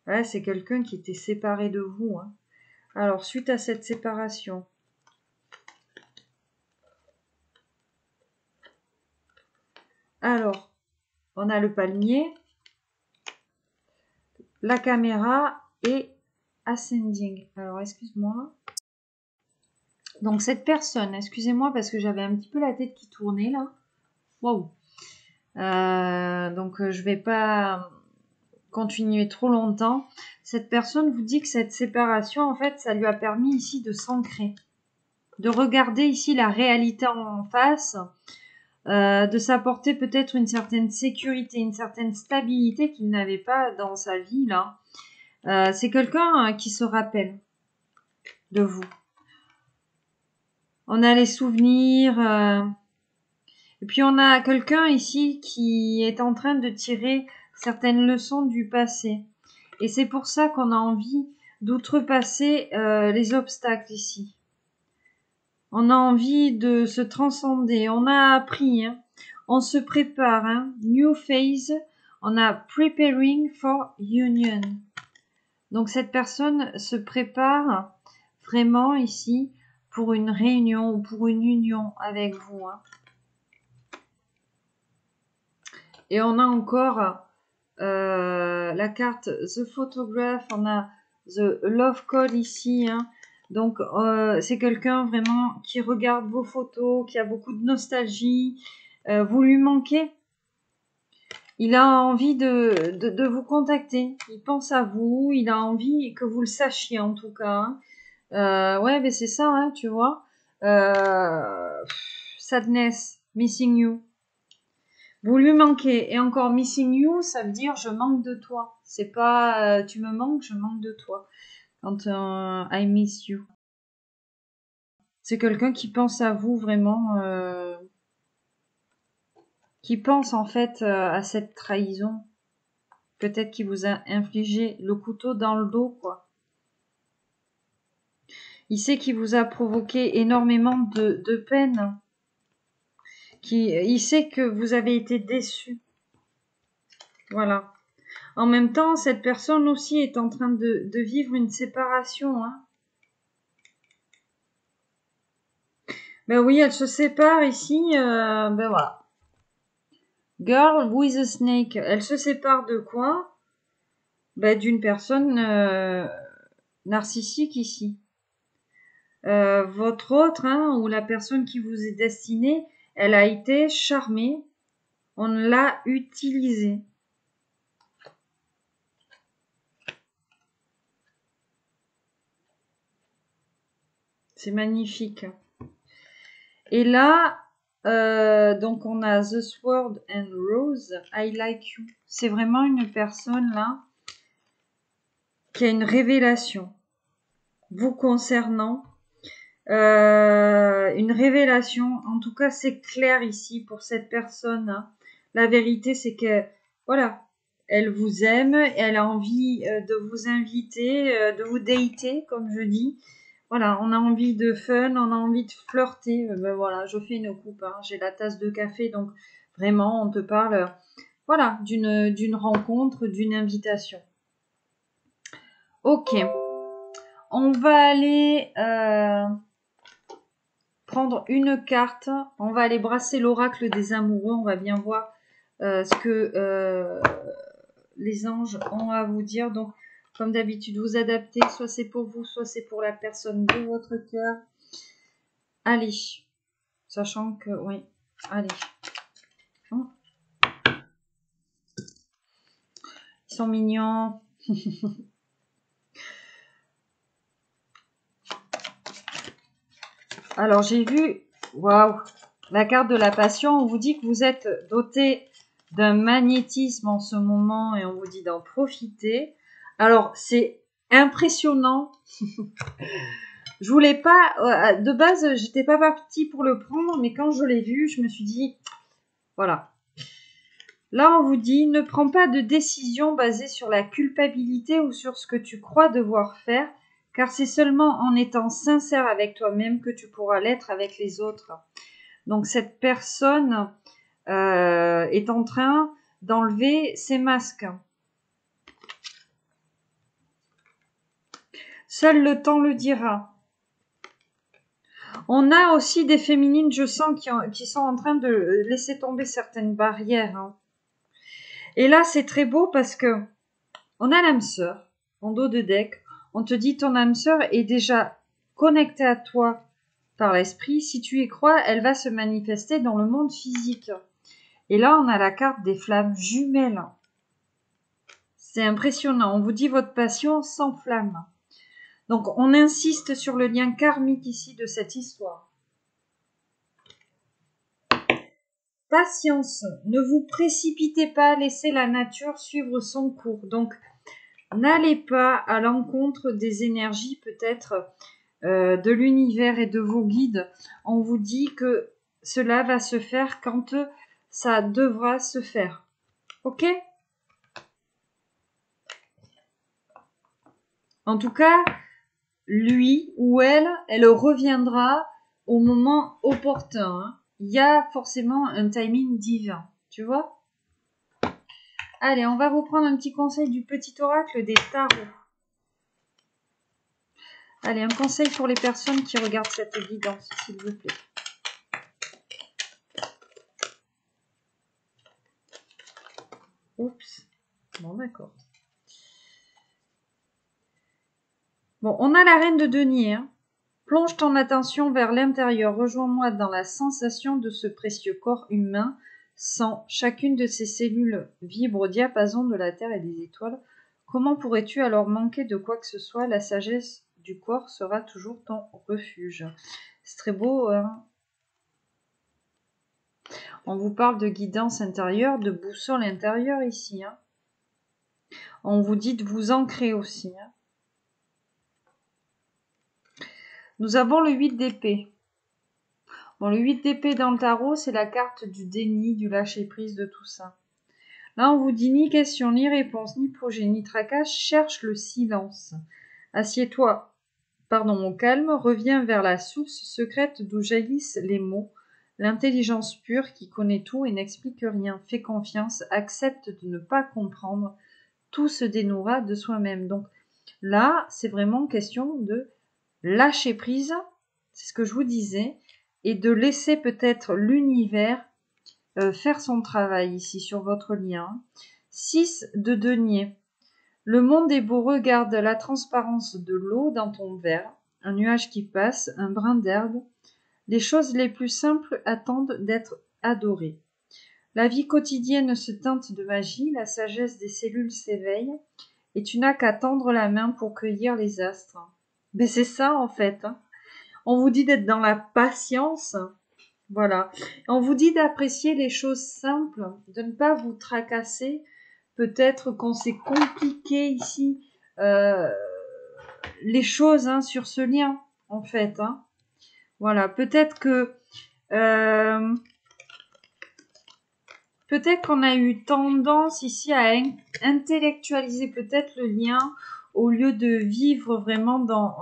Speaker 1: Ouais, c'est quelqu'un qui était séparé de vous. Hein. Alors, suite à cette séparation, alors, on a le palmier, la caméra et ascending. Alors, excuse-moi. Donc, cette personne, excusez-moi parce que j'avais un petit peu la tête qui tournait là. Waouh. Donc, je vais pas continuer trop longtemps. Cette personne vous dit que cette séparation, en fait, ça lui a permis ici de s'ancrer, de regarder ici la réalité en face, de s'apporter peut-être une certaine sécurité, une certaine stabilité qu'il n'avait pas dans sa vie là. C'est quelqu'un qui se rappelle de vous. On a les souvenirs, et puis on a quelqu'un ici qui est en train de tirer certaines leçons du passé. Et c'est pour ça qu'on a envie d'outrepasser les obstacles ici. On a envie de se transcender. On a appris, hein. On se prépare. Hein. New phase. On a preparing for union. Donc cette personne se prépare vraiment ici pour une réunion ou pour une union avec vous. Hein. Et on a encore la carte The Photograph. On a The Love Code ici. Hein. Donc, c'est quelqu'un vraiment qui regarde vos photos, qui a beaucoup de nostalgie. Vous lui manquez. Il a envie de vous contacter. Il pense à vous. Il a envie que vous le sachiez, en tout cas. Hein. Ouais, mais c'est ça, hein, tu vois. Sadness, missing you. Vous lui manquez. Et encore missing you, ça veut dire je manque de toi. C'est pas tu me manques, je manque de toi. Quand I miss you. C'est quelqu'un qui pense à vous vraiment, qui pense en fait à cette trahison. Peut-être qu'il vous a infligé le couteau dans le dos, quoi. Il sait qu'il vous a provoqué énormément de peine. Il sait que vous avez été déçu. Voilà. En même temps, cette personne aussi est en train de vivre une séparation. Hein. Ben oui, elle se sépare ici. Ben voilà. Girl with a snake. Elle se sépare de quoi? Ben, d'une personne narcissique ici. Votre autre, hein, ou la personne qui vous est destinée, elle a été charmée. On l'a utilisée. C'est magnifique. Et là, donc on a The Sword and Rose, I Like You. C'est vraiment une personne là qui a une révélation vous concernant. Une révélation. En tout cas, c'est clair ici pour cette personne. Hein. La vérité, c'est que, voilà, elle vous aime, elle a envie de vous inviter, de vous dater, comme je dis. Voilà, on a envie de fun, on a envie de flirter. Ben voilà, je fais une coupe, hein, j'ai la tasse de café, donc vraiment, on te parle, voilà, d'une rencontre, d'une invitation. Ok, on va aller prendre une carte, on va aller brasser l'oracle des amoureux, on va bien voir ce que les anges ont à vous dire. Donc, comme d'habitude, vous adaptez, soit c'est pour vous, soit c'est pour la personne de votre cœur. Allez, sachant que, oui, allez. Oh. Ils sont mignons. Alors, j'ai vu, waouh, la carte de la passion. On vous dit que vous êtes doté d'un magnétisme en ce moment et on vous dit d'en profiter. Alors, c'est impressionnant. Je voulais pas, de base, j'étais pas partie pour le prendre, mais quand je l'ai vu, je me suis dit, voilà. Là, on vous dit, ne prends pas de décision basée sur la culpabilité ou sur ce que tu crois devoir faire, car c'est seulement en étant sincère avec toi-même que tu pourras l'être avec les autres. Donc, cette personne est en train d'enlever ses masques. Seul le temps le dira. On a aussi des féminines, je sens, qui sont en train de laisser tomber certaines barrières. Hein. Et là, c'est très beau parce que on a l'âme sœur en dos de deck. On te dit ton âme sœur est déjà connectée à toi par l'esprit. Si tu y crois, elle va se manifester dans le monde physique. Et là, on a la carte des flammes jumelles. C'est impressionnant. On vous dit votre passion sans flamme. Donc, on insiste sur le lien karmique ici de cette histoire. Patience, ne vous précipitez pas, laissez la nature suivre son cours. Donc, n'allez pas à l'encontre des énergies peut-être de l'univers et de vos guides. On vous dit que cela va se faire quand ça devra se faire. Ok ? En tout cas, lui ou elle reviendra au moment opportun. Hein. Il y a forcément un timing divin, tu vois ? Allez, on va vous prendre un petit conseil du petit oracle des tarots. Allez, un conseil pour les personnes qui regardent cette guidance, s'il vous plaît. Oups. Bon, d'accord. Bon, on a la reine de denier. Hein. Plonge ton attention vers l'intérieur. Rejoins-moi dans la sensation de ce précieux corps humain. Sans chacune de ces cellules vibre au diapason de la terre et des étoiles. Comment pourrais-tu alors manquer de quoi que ce soit? La sagesse du corps sera toujours ton refuge. C'est très beau, hein. On vous parle de guidance intérieure, de boussole intérieure ici. Hein. On vous dit de vous ancrer aussi. Hein. Nous avons le 8 d'épée. Bon, le 8 d'épée dans le tarot, c'est la carte du déni, du lâcher-prise, de tout ça. Là, on vous dit ni question, ni réponse, ni projet, ni tracas. Cherche le silence. Assieds-toi, au calme. Reviens vers la source secrète d'où jaillissent les mots. L'intelligence pure qui connaît tout et n'explique rien. Fais confiance, accepte de ne pas comprendre. Tout se dénouera de soi-même. Donc là, c'est vraiment question de lâcher prise. C'est ce que je vous disais. Et de laisser peut-être l'univers faire son travail ici sur votre lien. 6 de denier. Le monde est beau, regarde la transparence de l'eau dans ton verre, un nuage qui passe, un brin d'herbe. Les choses les plus simples attendent d'être adorées. La vie quotidienne se teinte de magie, la sagesse des cellules s'éveille, et tu n'as qu'à tendre la main pour cueillir les astres. Mais c'est ça en fait. Hein. On vous dit d'être dans la patience. Voilà. On vous dit d'apprécier les choses simples, de ne pas vous tracasser. Peut-être qu'on s'est compliqué ici les choses sur ce lien, en fait. Voilà. Peut-être qu'on a eu tendance ici à intellectualiser peut-être le lien au lieu de vivre vraiment dans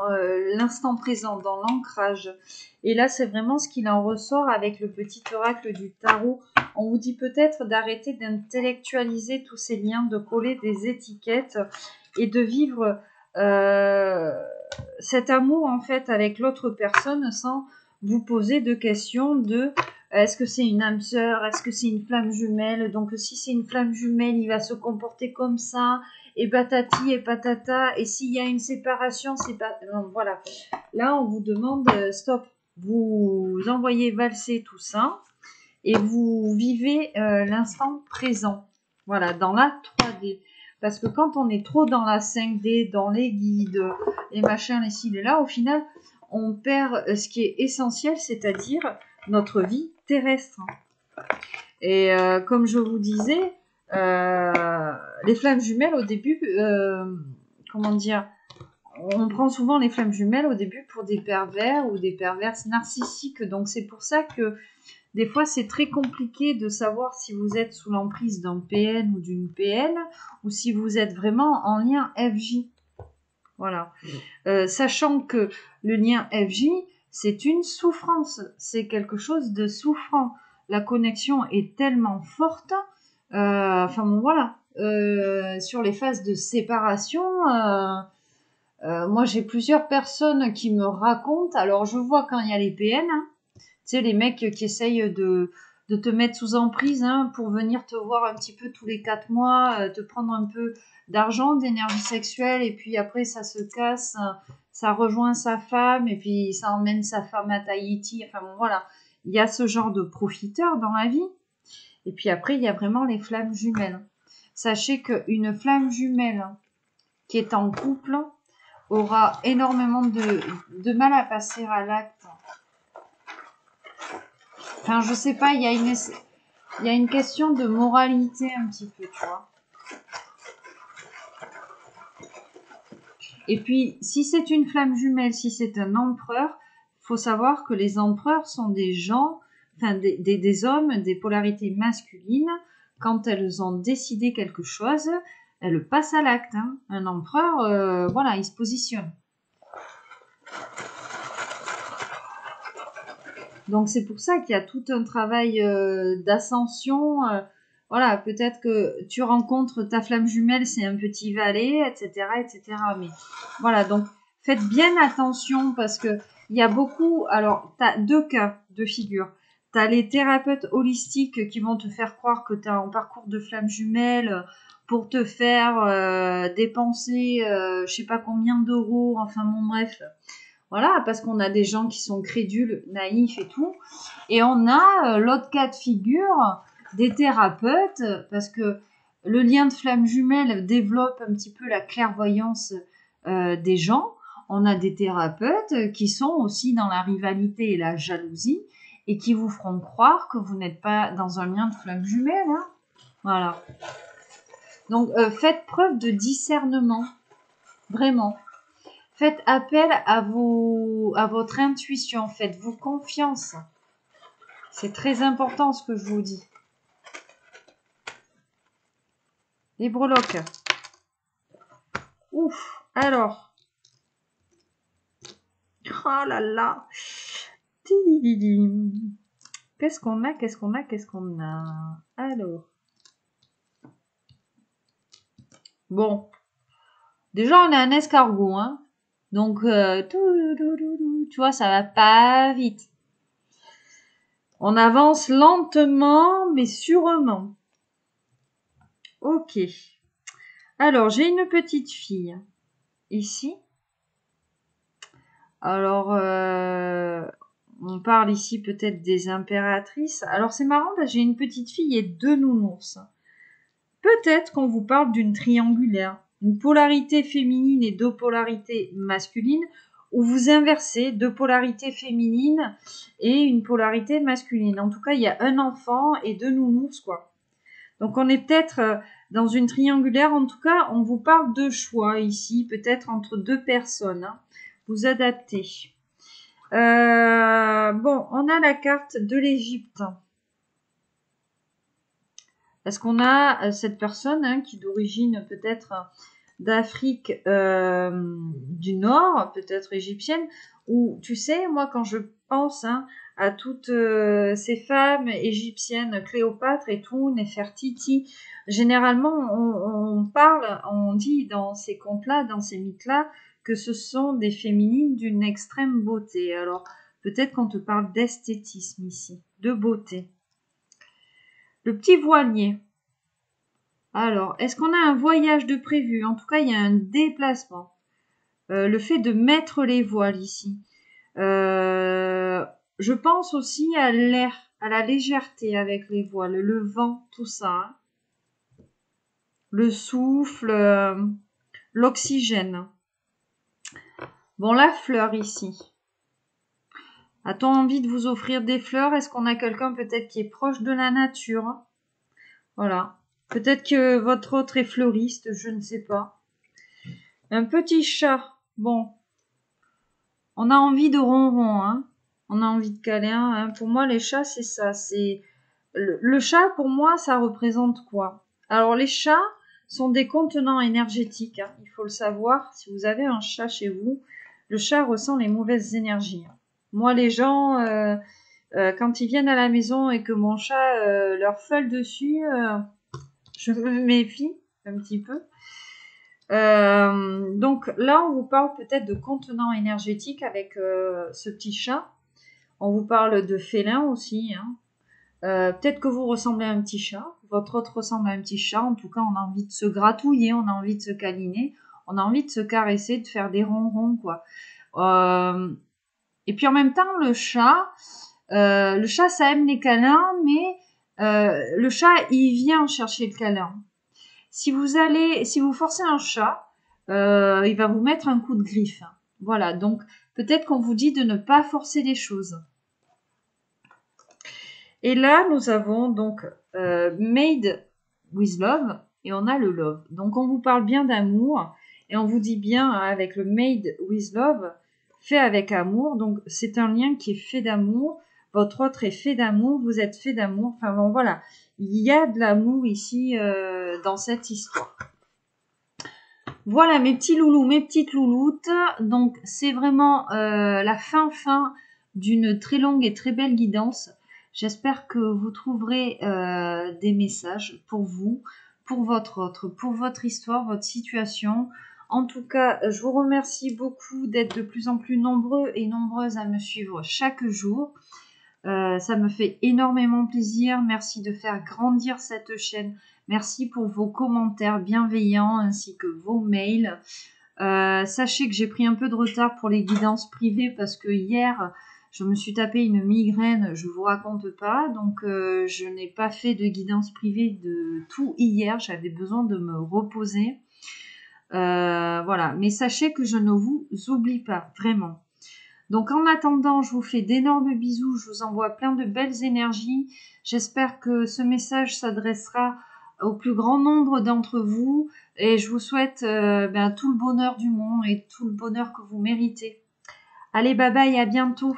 Speaker 1: l'instant présent, dans l'ancrage. Et là, c'est vraiment ce qu'il en ressort avec le petit oracle du tarot. On vous dit peut-être d'arrêter d'intellectualiser tous ces liens, de coller des étiquettes et de vivre cet amour en fait avec l'autre personne sans vous poser de questions de est-ce que c'est une âme sœur, est-ce que c'est une flamme jumelle, donc si c'est une flamme jumelle, il va se comporter comme ça, et patati et patata, et s'il y a une séparation, c'est pas... Non, voilà. Là, on vous demande, stop, vous envoyez valser tout ça, et vous vivez l'instant présent, voilà, dans la 3D. Parce que quand on est trop dans la 5D, dans les guides, les machins, les ci, les là, au final, on perd ce qui est essentiel, c'est-à-dire notre vie terrestre. Et comme je vous disais, les flammes jumelles au début, comment dire, on prend souvent les flammes jumelles au début pour des pervers ou des perverses narcissiques. Donc c'est pour ça que des fois c'est très compliqué de savoir si vous êtes sous l'emprise d'un PN ou d'une PN ou si vous êtes vraiment en lien FJ. Voilà. Sachant que le lien FJ, c'est une souffrance, c'est quelque chose de souffrant. La connexion est tellement forte, enfin bon voilà, sur les phases de séparation, moi j'ai plusieurs personnes qui me racontent, alors je vois quand il y a les PN, tu sais les mecs qui essayent de te mettre sous emprise pour venir te voir un petit peu tous les 4 mois, te prendre un peu d'argent, d'énergie sexuelle, et puis après ça se casse, ça rejoint sa femme, et puis ça emmène sa femme à Tahiti, enfin bon voilà, il y a ce genre de profiteurs dans la vie, et puis après il y a vraiment les flammes jumelles. Sachez qu'une flamme jumelle qui est en couple aura énormément de mal à passer à l'acte. Enfin je sais pas, il y a une question de moralité un petit peu, tu vois. Et puis, si c'est une flamme jumelle, si c'est un empereur, faut savoir que les empereurs sont des gens, enfin des hommes, des polarités masculines. Quand elles ont décidé quelque chose, elles passent à l'acte. Un empereur, voilà, il se positionne. Donc c'est pour ça qu'il y a tout un travail d'ascension. Voilà, peut-être que tu rencontres ta flamme jumelle, c'est un petit valet, etc., etc. Mais voilà, donc faites bien attention parce que il y a beaucoup. Alors, tu as deux cas de figure. Tu as les thérapeutes holistiques qui vont te faire croire que tu es en parcours de flamme jumelle pour te faire dépenser je sais pas combien d'euros, enfin bon bref. Voilà, parce qu'on a des gens qui sont crédules, naïfs et tout. Et on a l'autre cas de figure des thérapeutes, parce que le lien de flamme jumelle développe un petit peu la clairvoyance des gens. On a des thérapeutes qui sont aussi dans la rivalité et la jalousie et qui vous feront croire que vous n'êtes pas dans un lien de flamme jumelle. Voilà. Donc, faites preuve de discernement. Vraiment. Faites appel à votre intuition. Faites-vous confiance. C'est très important ce que je vous dis. Les breloques. Ouf. Alors. Oh là là. Qu'est-ce qu'on a? Qu'est-ce qu'on a? Qu'est-ce qu'on a? Alors. Bon. Déjà, on a un escargot, hein. Donc, tu vois, ça va pas vite. On avance lentement, mais sûrement. Ok. Alors, j'ai une petite fille. Ici. Alors, on parle ici peut-être des impératrices. Alors, c'est marrant, parce que j'ai une petite fille et 2 nounours. Peut-être qu'on vous parle d'une triangulaire. Une polarité féminine et 2 polarités masculines. où vous inversez deux polarités féminines et une polarité masculine. En tout cas, il y a un enfant et deux nounours, quoi. Donc, on est peut-être dans une triangulaire. En tout cas, on vous parle de choix ici, peut-être entre deux personnes. Hein. Vous adaptez. Bon, on a la carte de l'Égypte. Est-ce qu'on a cette personne hein, qui est d'origine peut-être d'Afrique du Nord, peut-être égyptienne, ou tu sais, moi quand je pense hein, à toutes ces femmes égyptiennes, Cléopâtre et tout, Néfertiti, généralement on parle, on dit dans ces contes-là, dans ces mythes-là, que ce sont des féminines d'une extrême beauté. Alors peut-être qu'on te parle d'esthétisme ici, de beauté. Le petit voilier. Alors, est-ce qu'on a un voyage de prévu? En tout cas, il y a un déplacement. Le fait de mettre les voiles ici. Je pense aussi à l'air, à la légèreté avec les voiles, le vent, tout ça. Hein. Le souffle, l'oxygène. Bon, la fleur ici. A-t-on envie de vous offrir des fleurs? Est-ce qu'on a quelqu'un peut-être qui est proche de la nature? Voilà. Peut-être que votre autre est fleuriste, je ne sais pas. Un petit chat. Bon. On a envie de ronron, hein. On a envie de câlin. Hein. Pour moi, les chats, c'est ça. C'est le chat, pour moi, ça représente quoi? Alors, les chats sont des contenants énergétiques. Hein. Il faut le savoir. Si vous avez un chat chez vous, le chat ressent les mauvaises énergies. Moi, les gens, quand ils viennent à la maison et que mon chat leur feule dessus, je me méfie un petit peu. Donc là, on vous parle peut-être de contenants énergétiques avec ce petit chat. On vous parle de félin aussi. Hein. Peut-être que vous ressemblez à un petit chat. Votre autre ressemble à un petit chat. En tout cas, on a envie de se gratouiller, on a envie de se câliner, on a envie de se caresser, de faire des ronrons, quoi. Et puis en même temps, le chat, ça aime les câlins, mais le chat, il vient chercher le câlin. Si vous forcez un chat, il va vous mettre un coup de griffe. Voilà, donc peut-être qu'on vous dit de ne pas forcer les choses. Et là, nous avons donc Made with Love et on a le Love. Donc on vous parle bien d'amour et on vous dit bien avec le Made with Love, fait avec amour. Donc c'est un lien qui est fait d'amour. Votre autre est fait d'amour, vous êtes fait d'amour. Enfin bon, voilà, il y a de l'amour ici dans cette histoire. Voilà mes petits loulous, mes petites louloutes. Donc c'est vraiment la fin d'une très longue et très belle guidance. J'espère que vous trouverez des messages pour vous, pour votre autre, pour votre histoire, votre situation. En tout cas, je vous remercie beaucoup d'être de plus en plus nombreux et nombreuses à me suivre chaque jour. Ça me fait énormément plaisir. Merci de faire grandir cette chaîne. Merci pour vos commentaires bienveillants ainsi que vos mails. Sachez que j'ai pris un peu de retard pour les guidances privées parce que hier, je me suis tapé une migraine, je vous raconte pas. Donc, je n'ai pas fait de guidance privée de tout hier. J'avais besoin de me reposer. Voilà. Mais sachez que je ne vous oublie pas, vraiment. Donc en attendant, je vous fais d'énormes bisous, je vous envoie plein de belles énergies. J'espère que ce message s'adressera au plus grand nombre d'entre vous et je vous souhaite tout le bonheur du monde et tout le bonheur que vous méritez. Allez, bye bye, à bientôt.